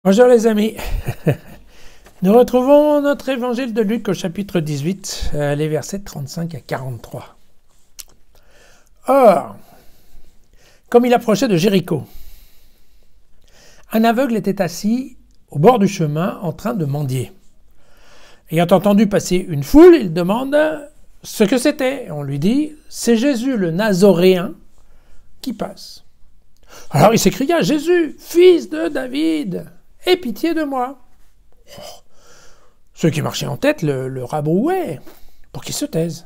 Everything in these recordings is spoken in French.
Bonjour les amis, nous retrouvons notre évangile de Luc au chapitre 18, les versets 35 à 43. Or, comme il approchait de Jéricho, un aveugle était assis au bord du chemin en train de mendier. Ayant entendu passer une foule, il demande ce que c'était. On lui dit, c'est Jésus le Nazoréen qui passe. Alors il s'écria, Jésus, fils de David, aie pitié de moi. Oh. Ceux qui marchaient en tête le rabrouaient pour qu'il se taise.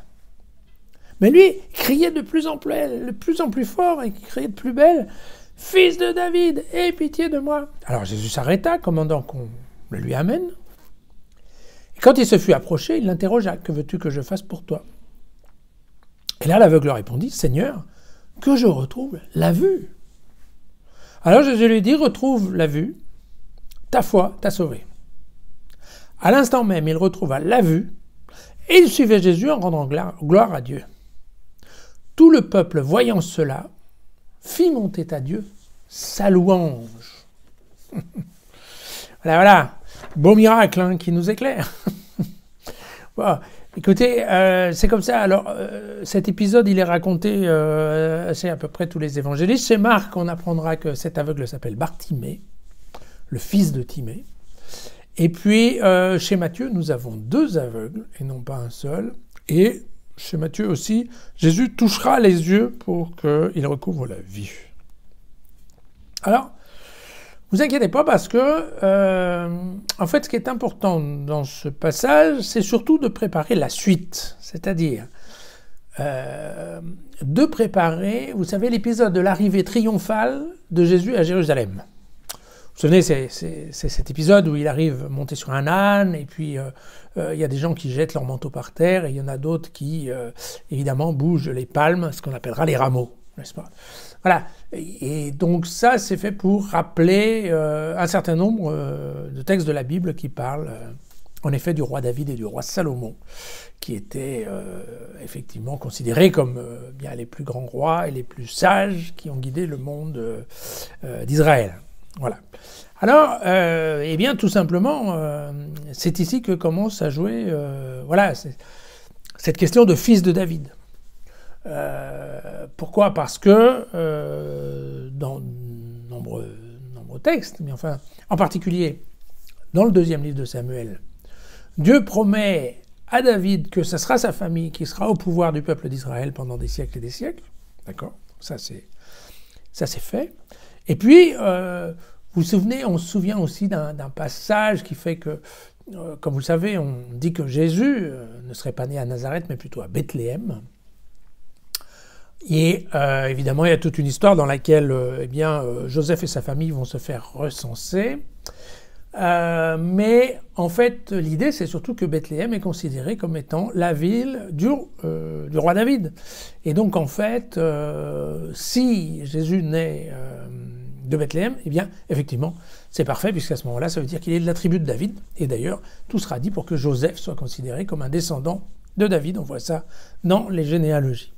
Mais lui criait de plus en plus fort et criait de plus belle, fils de David, aie pitié de moi. Alors Jésus s'arrêta, commandant qu'on le lui amène. Et quand il se fut approché, il l'interrogea, que veux-tu que je fasse pour toi? Et là l'aveugle répondit, Seigneur, que je retrouve la vue. Alors Jésus lui dit, retrouve la vue, ta foi t'a sauvé. À l'instant même, il retrouva la vue, et il suivait Jésus en rendant gloire à Dieu. Tout le peuple, voyant cela, fit monter à Dieu sa louange. Voilà, beau miracle hein, qui nous éclaire. Bon, écoutez, c'est comme ça. Alors, cet épisode, il est raconté chez à peu près tous les évangélistes. Chez Marc, on apprendra que cet aveugle s'appelle Bartimée, le fils de Timée. Et puis, chez Matthieu, nous avons deux aveugles, et non pas un seul. Et chez Matthieu aussi, Jésus touchera les yeux pour qu'il recouvre la vue. Alors, vous inquiétez pas parce que, en fait, ce qui est important dans ce passage, c'est surtout de préparer la suite. C'est-à-dire, de préparer, vous savez, l'épisode de l'arrivée triomphale de Jésus à Jérusalem. Vous vous souvenez, c'est cet épisode où il arrive monté sur un âne, et puis il y a des gens qui jettent leur manteau par terre, et il y en a d'autres qui, évidemment, bougent les palmes, ce qu'on appellera les rameaux, n'est-ce pas? Voilà. Et donc ça, c'est fait pour rappeler un certain nombre de textes de la Bible qui parlent, en effet, du roi David et du roi Salomon, qui étaient effectivement considérés comme bien les plus grands rois et les plus sages qui ont guidé le monde d'Israël. Voilà. Alors, eh bien, tout simplement, c'est ici que commence à jouer, voilà, cette question de fils de David. Pourquoi? Parce que dans nombreux textes, mais enfin, en particulier dans le deuxième livre de Samuel, Dieu promet à David que ce sera sa famille qui sera au pouvoir du peuple d'Israël pendant des siècles et des siècles. D'accord? Ça c'est fait. Et puis, vous vous souvenez, on se souvient aussi d'un passage qui fait que, comme vous le savez, on dit que Jésus ne serait pas né à Nazareth, mais plutôt à Bethléem. Et évidemment, il y a toute une histoire dans laquelle eh bien, Joseph et sa famille vont se faire recenser. Mais en fait, l'idée, c'est surtout que Bethléem est considérée comme étant la ville du roi David. Et donc, en fait, si Jésus naît de Bethléem, eh bien, effectivement, c'est parfait, puisqu'à ce moment-là, ça veut dire qu'il est de la tribu de David. Et d'ailleurs, tout sera dit pour que Joseph soit considéré comme un descendant de David. On voit ça dans les généalogies.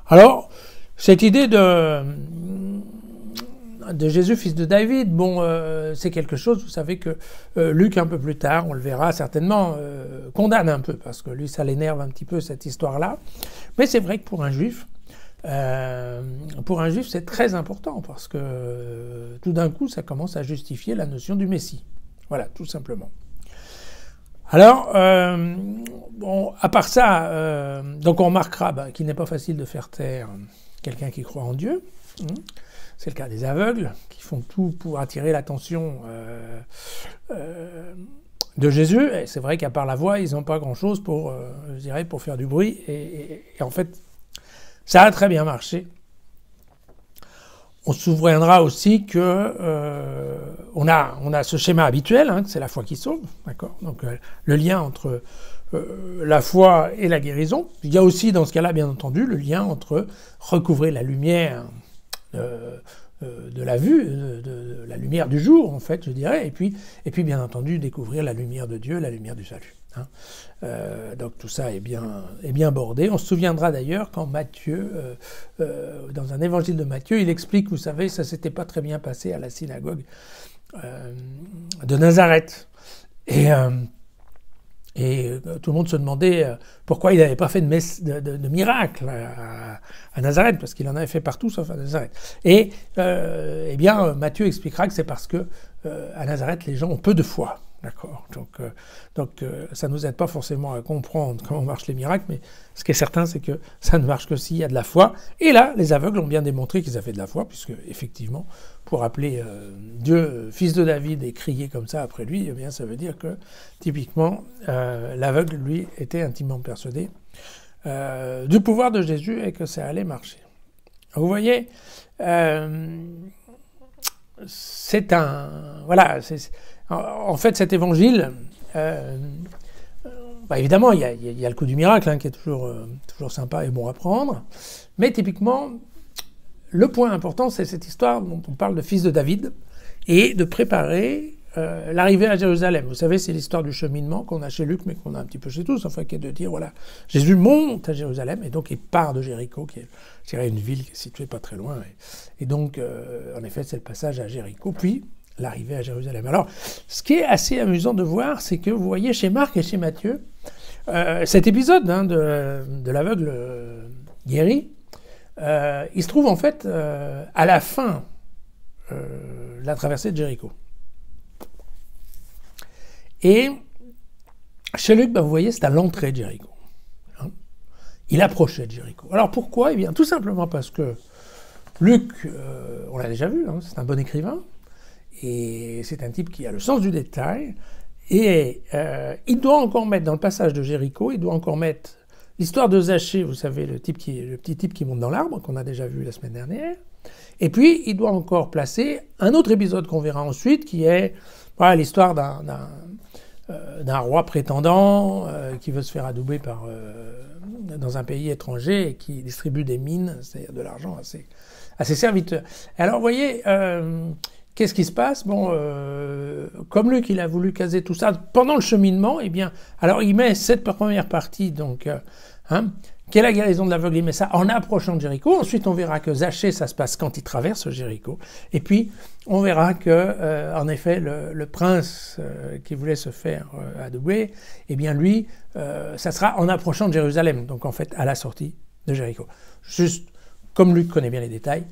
Alors, cette idée de Jésus, fils de David, bon, c'est quelque chose, vous savez que Luc, un peu plus tard, on le verra certainement, condamne un peu, parce que lui, ça l'énerve un petit peu, cette histoire-là. Mais c'est vrai que pour un juif, c'est très important, parce que tout d'un coup, ça commence à justifier la notion du Messie. Voilà, tout simplement. Alors, bon, à part ça, donc on remarquera qu'il n'est pas facile de faire taire quelqu'un qui croit en Dieu. C'est le cas des aveugles, qui font tout pour attirer l'attention de Jésus. Et c'est vrai qu'à part la voix, ils n'ont pas grand-chose pour, je dirais, pour faire du bruit. Et en fait, ça a très bien marché. On se souviendra aussi que on a ce schéma habituel, hein, c'est la foi qui sauve, d'accord. Donc le lien entre la foi et la guérison. Il y a aussi dans ce cas-là, bien entendu, le lien entre recouvrer la lumière de la vue, de la lumière du jour, en fait, je dirais, et puis bien entendu découvrir la lumière de Dieu, la lumière du salut. Hein. Donc tout ça est bien bordé. On se souviendra d'ailleurs quand Matthieu, dans un évangile de Matthieu, il explique, vous savez, ça s'était pas très bien passé à la synagogue de Nazareth. Et tout le monde se demandait pourquoi il n'avait pas fait de miracle à Nazareth, parce qu'il en avait fait partout sauf à Nazareth. Et eh bien, Matthieu expliquera que c'est parce que à Nazareth, les gens ont peu de foi. D'accord. Donc ça ne nous aide pas forcément à comprendre comment marchent les miracles, mais ce qui est certain, c'est que ça ne marche que s'il y a de la foi. Et là, les aveugles ont bien démontré qu'ils avaient de la foi, puisque effectivement, pour appeler Dieu fils de David et crier comme ça après lui, eh bien, ça veut dire que typiquement, l'aveugle, lui, était intimement persuadé du pouvoir de Jésus et que ça allait marcher. Vous voyez, c'est un... Voilà, en fait, cet évangile, évidemment, il y a le coup du miracle, qui est toujours sympa et bon à prendre, mais typiquement, le point important, c'est cette histoire dont on parle de fils de David, et de préparer l'arrivée à Jérusalem. Vous savez, c'est l'histoire du cheminement qu'on a chez Luc, mais qu'on a un petit peu chez tous, enfin, qui est de dire, voilà, Jésus monte à Jérusalem, et donc il part de Jéricho, qui est, je dirais, une ville qui est située pas très loin, et donc, en effet, c'est le passage à Jéricho, puis l'arrivée à Jérusalem. Alors, ce qui est assez amusant de voir, c'est que vous voyez chez Marc et chez Matthieu, cet épisode de l'aveugle guéri, il se trouve en fait à la fin de la traversée de Jéricho. Et chez Luc, vous voyez, c'est à l'entrée de Jéricho. Il approchait de Jéricho. Alors pourquoi ? Eh bien, tout simplement parce que Luc, on l'a déjà vu, c'est un bon écrivain, et c'est un type qui a le sens du détail, et il doit encore mettre, dans le passage de Jéricho, il doit encore mettre l'histoire de Zachée, vous savez, le petit type qui monte dans l'arbre, qu'on a déjà vu la semaine dernière, et puis il doit encore placer un autre épisode qu'on verra ensuite, qui est l'histoire d'un roi prétendant qui veut se faire adouber dans un pays étranger et qui distribue des mines, c'est-à-dire de l'argent à ses serviteurs. Alors, vous voyez, qu'est-ce qui se passe ? Bon, comme Luc, il a voulu caser tout ça pendant le cheminement, eh bien, alors il met cette première partie, donc, qu'est la guérison de l'aveugle, il met ça en approchant de Jéricho. Ensuite, on verra que Zachée, ça se passe quand il traverse Jéricho. Et puis, on verra que, en effet, le prince qui voulait se faire adouber, eh bien, lui, ça sera en approchant de Jérusalem. Donc, en fait, à la sortie de Jéricho. Juste, comme Luc connaît bien les détails,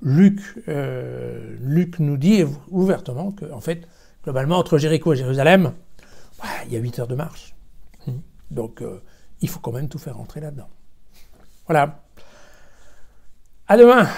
Luc nous dit ouvertement que, en fait, globalement, entre Jéricho et Jérusalem, il y a 8 heures de marche. Donc, il faut quand même tout faire rentrer là-dedans. Voilà. À demain.